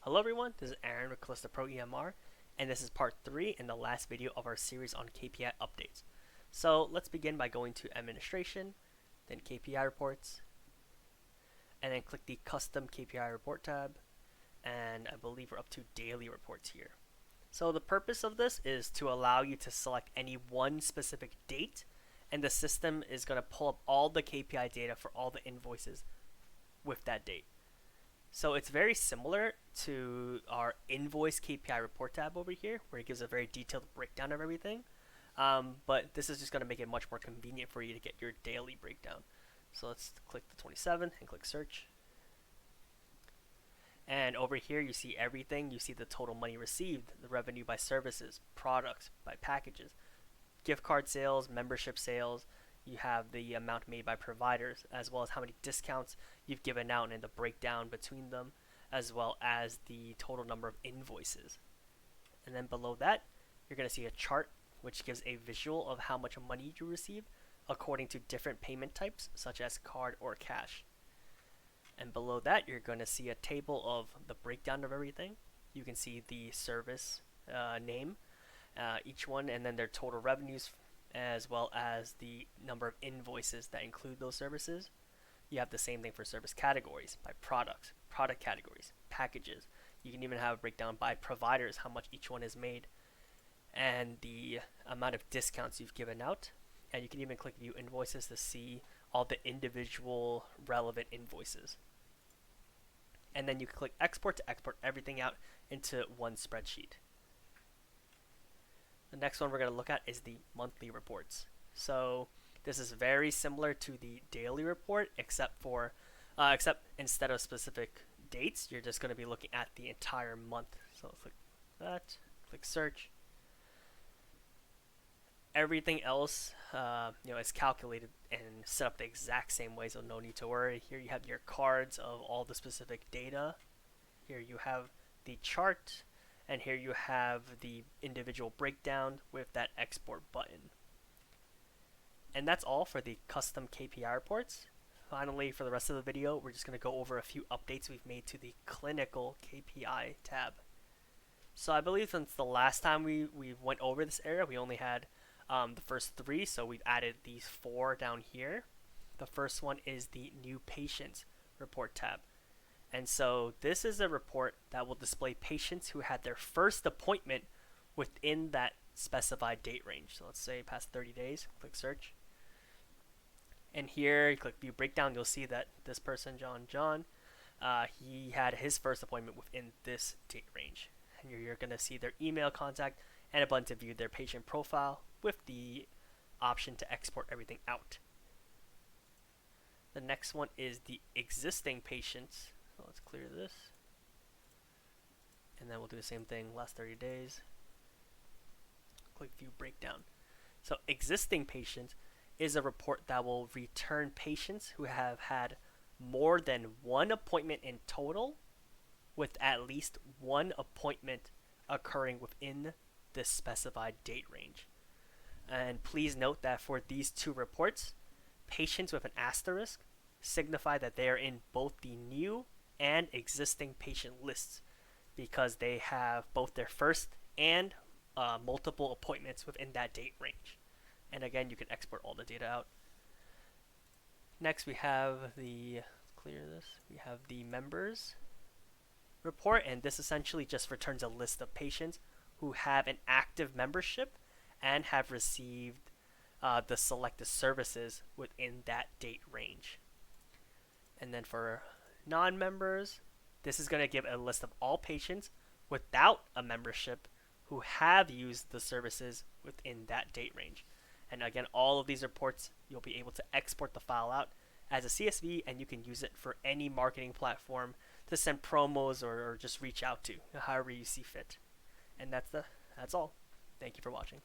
Hello everyone, this is Aaron with Calista Pro EMR, and this is part 3 in the last video of our series on KPI updates. So let's begin by going to Administration, then KPI Reports, and then click the Custom KPI Report tab, and I believe we're up to Daily Reports here. So the purpose of this is to allow you to select any one specific date, and the system is going to pull up all the KPI data for all the invoices with that date. So it's very similar to our invoice KPI report tab over here, where it gives a very detailed breakdown of everything. But this is just going to make it much more convenient for you to get your daily breakdown. So let's click the 27 and click search. And over here you see everything. You see the total money received, the revenue by services, products, by packages, gift card sales, membership sales. You have the amount made by providers, as well as how many discounts you've given out and the breakdown between them, as well as the total number of invoices. And then below that, you're going to see a chart which gives a visual of how much money you received according to different payment types, such as card or cash. And below that, you're going to see a table of the breakdown of everything. You can see the service name, each one, and then their total revenues, as well as the number of invoices that include those services. You have the same thing for service categories by products, product categories, packages. You can even have a breakdown by providers, how much each one is made, and the amount of discounts you've given out. And you can even click view invoices to see all the individual relevant invoices. And then you can click export to export everything out into one spreadsheet. The next one we're going to look at is the monthly reports. So this is very similar to the daily report, except instead of specific dates, you're just going to be looking at the entire month. So click that, click search. Everything else, is calculated and set up the exact same way, so no need to worry. Here you have your cards of all the specific data. Here you have the chart. And here you have the individual breakdown with that export button. And that's all for the custom KPI reports. Finally, for the rest of the video, we're just going to go over a few updates we've made to the clinical KPI tab. So I believe since the last time we went over this area, we only had the first 3, so we've added these 4 down here. The first one is the new patients report tab. And so this is a report that will display patients who had their first appointment within that specified date range. So let's say past 30 days, click search. And here you click view breakdown, you'll see that this person, John, he had his first appointment within this date range. And you're going to see their email contact and a button to view their patient profile with the option to export everything out. The next one is the existing patients. So let's clear this. And then we'll do the same thing last 30 days. Click view breakdown. So existing patients is a report that will return patients who have had more than 1 appointment in total, with at least 1 appointment occurring within this specified date range. And please note that for these 2 reports, patients with an asterisk signify that they are in both the new and existing patient lists, because they have both their first and multiple appointments within that date range. And again, you can export all the data out. Next we have we have the members report, and this essentially just returns a list of patients who have an active membership and have received the selected services within that date range. And then for non-members, this is going to give a list of all patients without a membership who have used the services within that date range. And again, all of these reports, you'll be able to export the file out as a CSV, and you can use it for any marketing platform to send promos or just reach out to, however you see fit. And that's all. Thank you for watching.